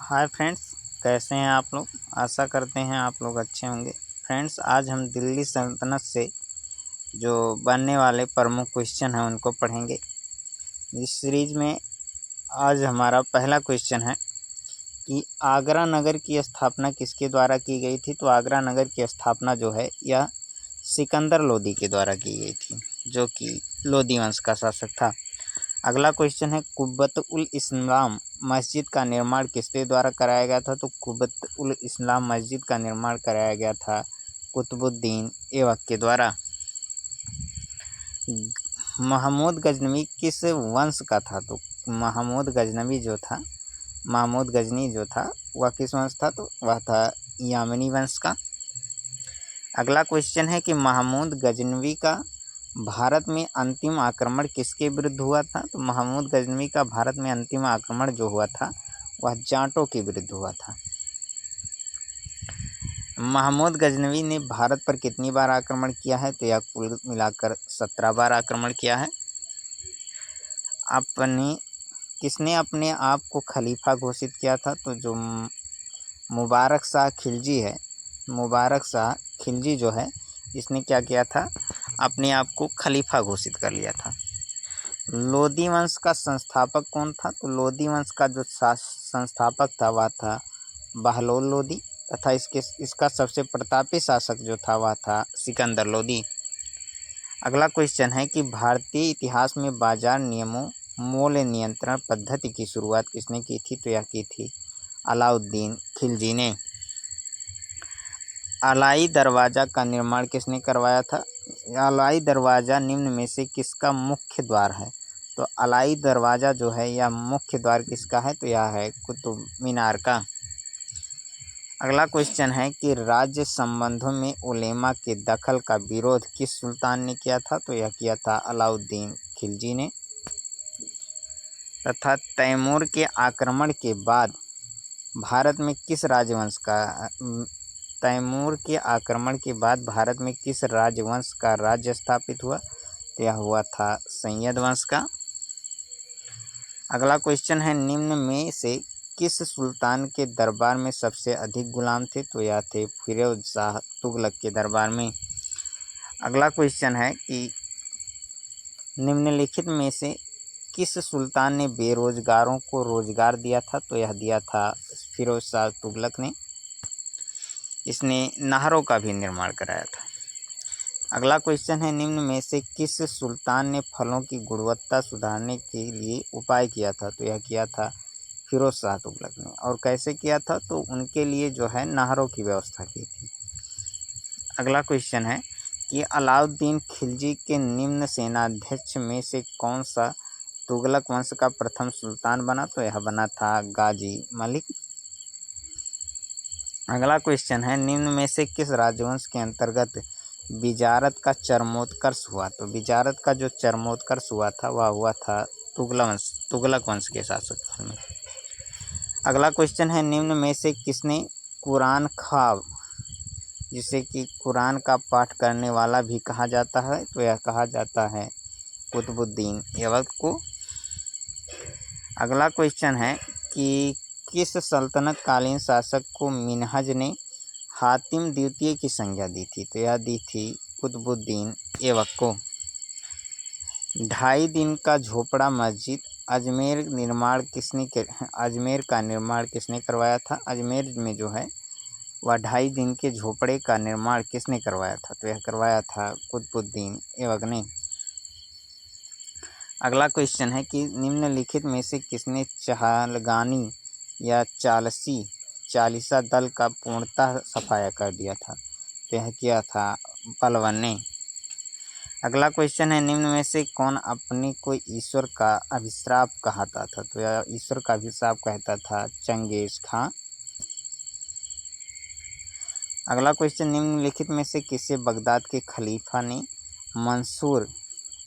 Hi friends, कैसे हैं आप लोग। आशा करते हैं आप लोग अच्छे होंगे। फ्रेंड्स, आज हम दिल्ली सल्तनत से जो बनने वाले प्रमुख क्वेश्चन हैं उनको पढ़ेंगे। इस सीरीज में आज हमारा पहला क्वेश्चन है कि आगरा नगर की स्थापना किसके द्वारा की गई थी। तो आगरा नगर की स्थापना जो है यह सिकंदर लोदी के द्वारा की गई थी, जो कि लोदी वंश का शासक था। अगला क्वेश्चन है कुब्बत उल इस्लाम मस्जिद का निर्माण किसके द्वारा कराया गया था। तो कुब्बत उल इस्लाम मस्जिद का निर्माण कराया गया था कुतुबुद्दीन ऐबक के द्वारा। महमूद गजनवी किस वंश का था। तो महमूद गजनी जो था वह किस वंश था। तो वह था यामनी वंश का। अगला क्वेश्चन है कि महमूद गजनवी का भारत में अंतिम आक्रमण किसके विरुद्ध हुआ था। तो महमूद गजनवी का भारत में अंतिम आक्रमण जो हुआ था वह जाटों के विरुद्ध हुआ था। महमूद गजनवी ने भारत पर कितनी बार आक्रमण किया है। तो यह कुल मिलाकर 17 बार आक्रमण किया है। किसने अपने आप को खलीफा घोषित किया था। तो जो मुबारक शाह खिलजी जो है, इसने क्या किया था, अपने आप को खलीफा घोषित कर लिया था। लोदी वंश का संस्थापक कौन था। तो लोदी वंश का जो संस्थापक था वह था बहलोल लोदी, तथा इसका सबसे प्रतापी शासक जो था वह था सिकंदर लोदी। अगला क्वेश्चन है कि भारतीय इतिहास में बाजार नियमों मूल्य नियंत्रण पद्धति की शुरुआत किसने की थी। तो यह की थी अलाउद्दीन खिलजी ने। अलाई दरवाज़ा का निर्माण किसने करवाया था। अलाई दरवाज़ा निम्न में से किसका मुख्य द्वार है। तो अलाई दरवाज़ा जो है यह मुख्य द्वार किसका है। तो यह है कुतुब मीनार का। अगला क्वेश्चन है कि राज्य संबंधों में उलेमा के दखल का विरोध किस सुल्तान ने किया था। तो यह किया था अलाउद्दीन खिलजी ने। तथा तैमूर के आक्रमण के बाद भारत में किस राजवंश का राज्य स्थापित हुआ। तो यह हुआ था सैयद वंश का। अगला क्वेश्चन है निम्न में से किस सुल्तान के दरबार में सबसे अधिक गुलाम थे। तो यह थे फिरोज शाह तुगलक के दरबार में। अगला क्वेश्चन है कि निम्नलिखित में से किस सुल्तान ने बेरोजगारों को रोजगार दिया था। तो यह दिया था फिरोज शाह तुगलक ने। इसने नहरों का भी निर्माण कराया था। अगला क्वेश्चन है निम्न में से किस सुल्तान ने फलों की गुणवत्ता सुधारने के लिए उपाय किया था। तो यह किया था फिरोज शाह तुगलक ने। और कैसे किया था। तो उनके लिए जो है नहरों की व्यवस्था की थी। अगला क्वेश्चन है कि अलाउद्दीन खिलजी के निम्न सेनाध्यक्ष में से कौन सा तुगलक वंश का प्रथम सुल्तान बना। तो यह बना था गाजी मलिक। अगला क्वेश्चन है निम्न में से किस राजवंश के अंतर्गत बिजारत का चरमोत्कर्ष हुआ। तो बिजारत का जो चरमोत्कर्ष हुआ था वह हुआ था तुगलक वंश के शासक में। अगला क्वेश्चन है निम्न में से किसने कुरान ख्वाब, जिसे कि कुरान का पाठ करने वाला भी कहा जाता है। तो यह कहा जाता है कुतुबुद्दीन ऐबक को। अगला क्वेश्चन है कि किस सल्तनत कालीन शासक को मिन्हज ने हातिम द्वितीय की संज्ञा दी थी। तो यह दी थी कुतुबुद्दीन ऐबक को। 2.5 दिन का झोपड़ा मस्जिद अजमेर का निर्माण किसने करवाया था। अजमेर में जो है वह 2.5 दिन के झोपड़े का निर्माण किसने करवाया था। तो यह करवाया था कुतुबुद्दीन ऐबक ने। अगला क्वेश्चन है कि निम्नलिखित में से किसने चहलगानी या चालीसा दल का पूर्णतः सफाया कर दिया था। तो यह किया था पलवन ने। अगला क्वेश्चन है निम्न में से कौन अपने को ईश्वर का अभिशाप कहता था। तो यह ईश्वर का अभिशाप कहता था चंगेज खां। अगला क्वेश्चन निम्नलिखित में से किसे बगदाद के खलीफा ने मंसूर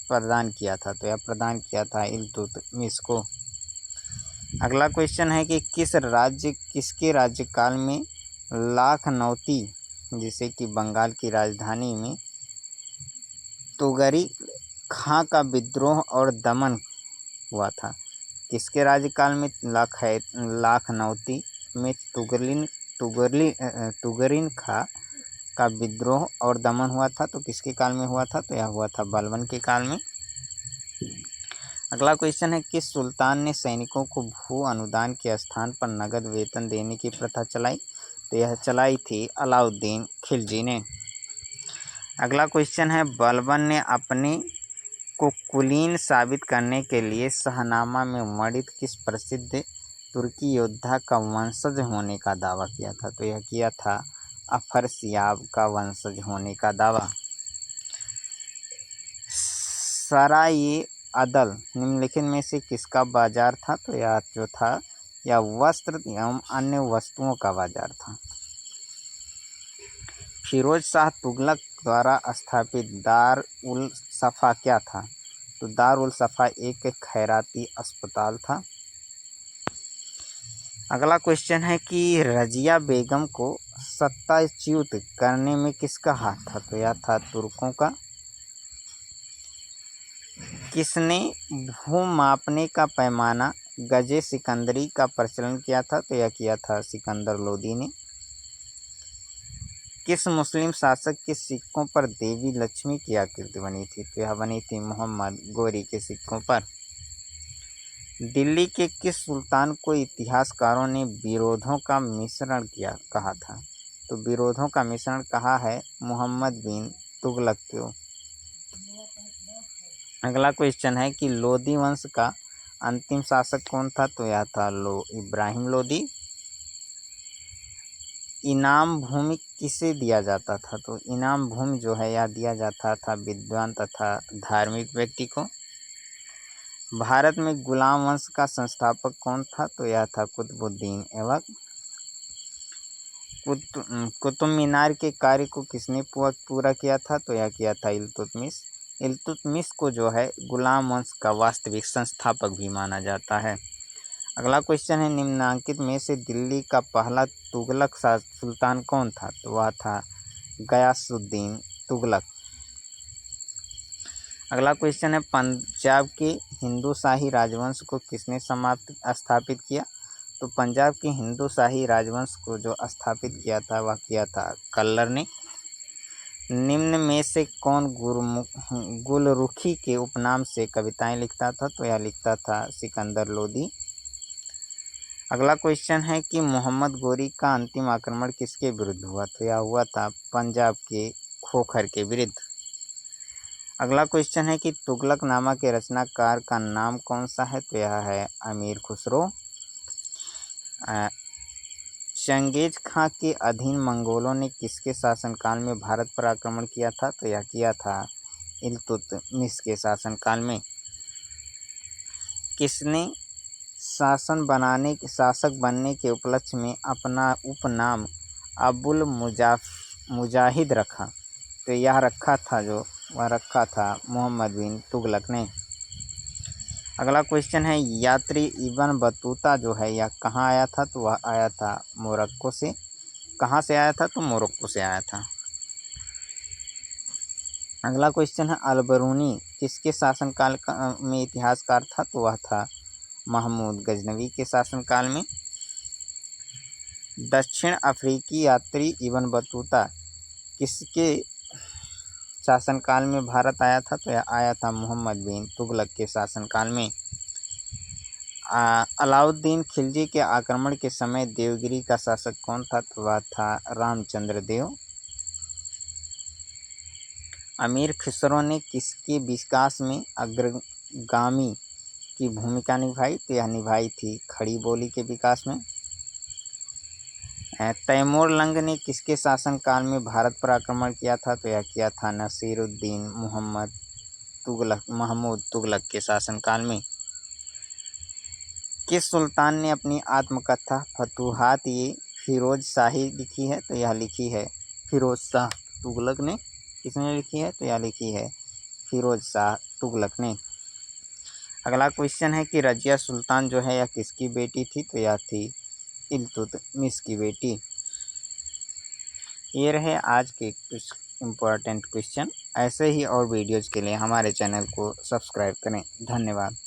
प्रदान किया था। तो यह प्रदान किया था इल्तुतमिश को। अगला क्वेश्चन है कि किसके राज्यकाल में लखनौती, जिसे कि बंगाल की राजधानी में तुगरी खां का विद्रोह और दमन हुआ था। किसके राज्यकाल में लखनौती में तुगरिन खा का विद्रोह और दमन हुआ था, तो किसके काल में हुआ था? तो यह हुआ था बलबन के काल में। अगला क्वेश्चन है, किस सुल्तान ने सैनिकों को भू अनुदान के स्थान पर नगद वेतन देने की प्रथा चलाई? तो यह चलाई थी अलाउद्दीन खिलजी ने। अगला क्वेश्चन है, बलबन ने अपने को कुलीन साबित करने के लिए शाहनामा में वर्णित किस प्रसिद्ध तुर्की योद्धा का वंशज होने का दावा किया था? तो यह किया था अफरसियाब का वंशज होने का दावा। सराय अदल निम्नलिखित में से किसका बाजार था? तो यह जो था यह वस्त्र एवं अन्य वस्तुओं का बाजार था। फिरोज शाह तुगलक द्वारा स्थापित दार उल सफ़ा क्या था? तो दार उल सफ़ा एक खैराती अस्पताल था। अगला क्वेश्चन है कि रजिया बेगम को सत्ताच्युत करने में किसका हाथ था? तो यह था तुर्कों का। किसने भू मापने का पैमाना गजे सिकंदरी का प्रचलन किया था? तो यह किया था सिकंदर लोदी ने। किस मुस्लिम शासक के सिक्कों पर देवी लक्ष्मी की आकृति बनी थी? तो यह बनी थी मोहम्मद गोरी के सिक्कों पर। दिल्ली के किस सुल्तान को इतिहासकारों ने विरोधों का मिश्रण कहा था? तो विरोधों का मिश्रण कहा है मोहम्मद बिन तुगलक को। अगला क्वेश्चन है कि लोदी वंश का अंतिम शासक कौन था? तो यह था इब्राहिम लोदी। इनाम भूमि किसे दिया जाता था? तो इनाम भूमि जो है यह दिया जाता था विद्वान तथा धार्मिक व्यक्ति को। भारत में गुलाम वंश का संस्थापक कौन था? तो यह था कुतुबुद्दीन ऐबक। कुतुब मीनार के कार्य को किसने पूरा किया था? तो यह किया था इल्तुतमिश। इल्तुतमिश को जो है गुलाम वंश का वास्तविक संस्थापक भी माना जाता है। अगला क्वेश्चन है, निम्नांकित में से दिल्ली का पहला तुगलक सुल्तान कौन था? तो वह था गयासुद्दीन तुगलक। अगला क्वेश्चन है, पंजाब के हिंदू शाही राजवंश को किसने स्थापित किया? तो पंजाब के हिंदू शाही राजवंश को जो स्थापित किया था वह किया था कल्लर ने। निम्न में से कौन गुलरुखी के उपनाम से कविताएं लिखता था? तो यह लिखता था सिकंदर लोदी। अगला क्वेश्चन है कि मोहम्मद गोरी का अंतिम आक्रमण किसके विरुद्ध हुआ? तो यह हुआ था पंजाब के खोखर के विरुद्ध। अगला क्वेश्चन है कि तुगलकनामा के रचनाकार का नाम कौन सा है? तो यह है अमीर खुसरो। चंगेज खां के अधीन मंगोलों ने किसके शासनकाल में भारत पर आक्रमण किया था? तो यह किया था इल्तुतमिश के शासनकाल में। किसने शासक बनने के उपलक्ष्य में अपना उपनाम अबुल मुजाहिद रखा? तो यह रखा था मोहम्मद बिन तुगलक ने। अगला क्वेश्चन है, यात्री इब्न बतूता जो है यह कहाँ आया था? तो वह आया था मोरक्को से। कहाँ से आया था? तो मोरक्को से आया था। अगला क्वेश्चन है, अलबरूनी किसके शासनकाल में इतिहासकार था? तो वह था महमूद गजनवी के शासनकाल में। दक्षिण अफ्रीकी यात्री इब्न बतूता किसके शासनकाल में भारत आया था? तो यह आया था मोहम्मद बिन तुगलक के शासनकाल में। अलाउद्दीन खिलजी के आक्रमण के समय देवगिरी का शासक कौन था? तो वह था रामचंद्र देव। अमीर खुसरो ने किसके विकास में अग्रगामी की भूमिका निभाई? तो यह निभाई थी खड़ी बोली के विकास में। तैमूर लंग ने किसके शासनकाल में भारत पर आक्रमण किया था? तो यह किया था नसीरुद्दीन महमूद तुगलक के शासनकाल में। किस सुल्तान ने अपनी आत्मकथा फतूहात ये फिरोज शाही लिखी है? तो यह लिखी है फिरोज शाह तुगलक ने। किसने लिखी है? तो यह लिखी है फिरोज शाह तुगलक ने। अगला क्वेश्चन है कि रजिया सुल्तान जो है यह किसकी बेटी थी? तो यह थी इल्तुतमिश की बेटी। ये रहे आज के कुछ इम्पोर्टेंट क्वेश्चन। ऐसे ही और वीडियोज़ के लिए हमारे चैनल को सब्सक्राइब करें। धन्यवाद।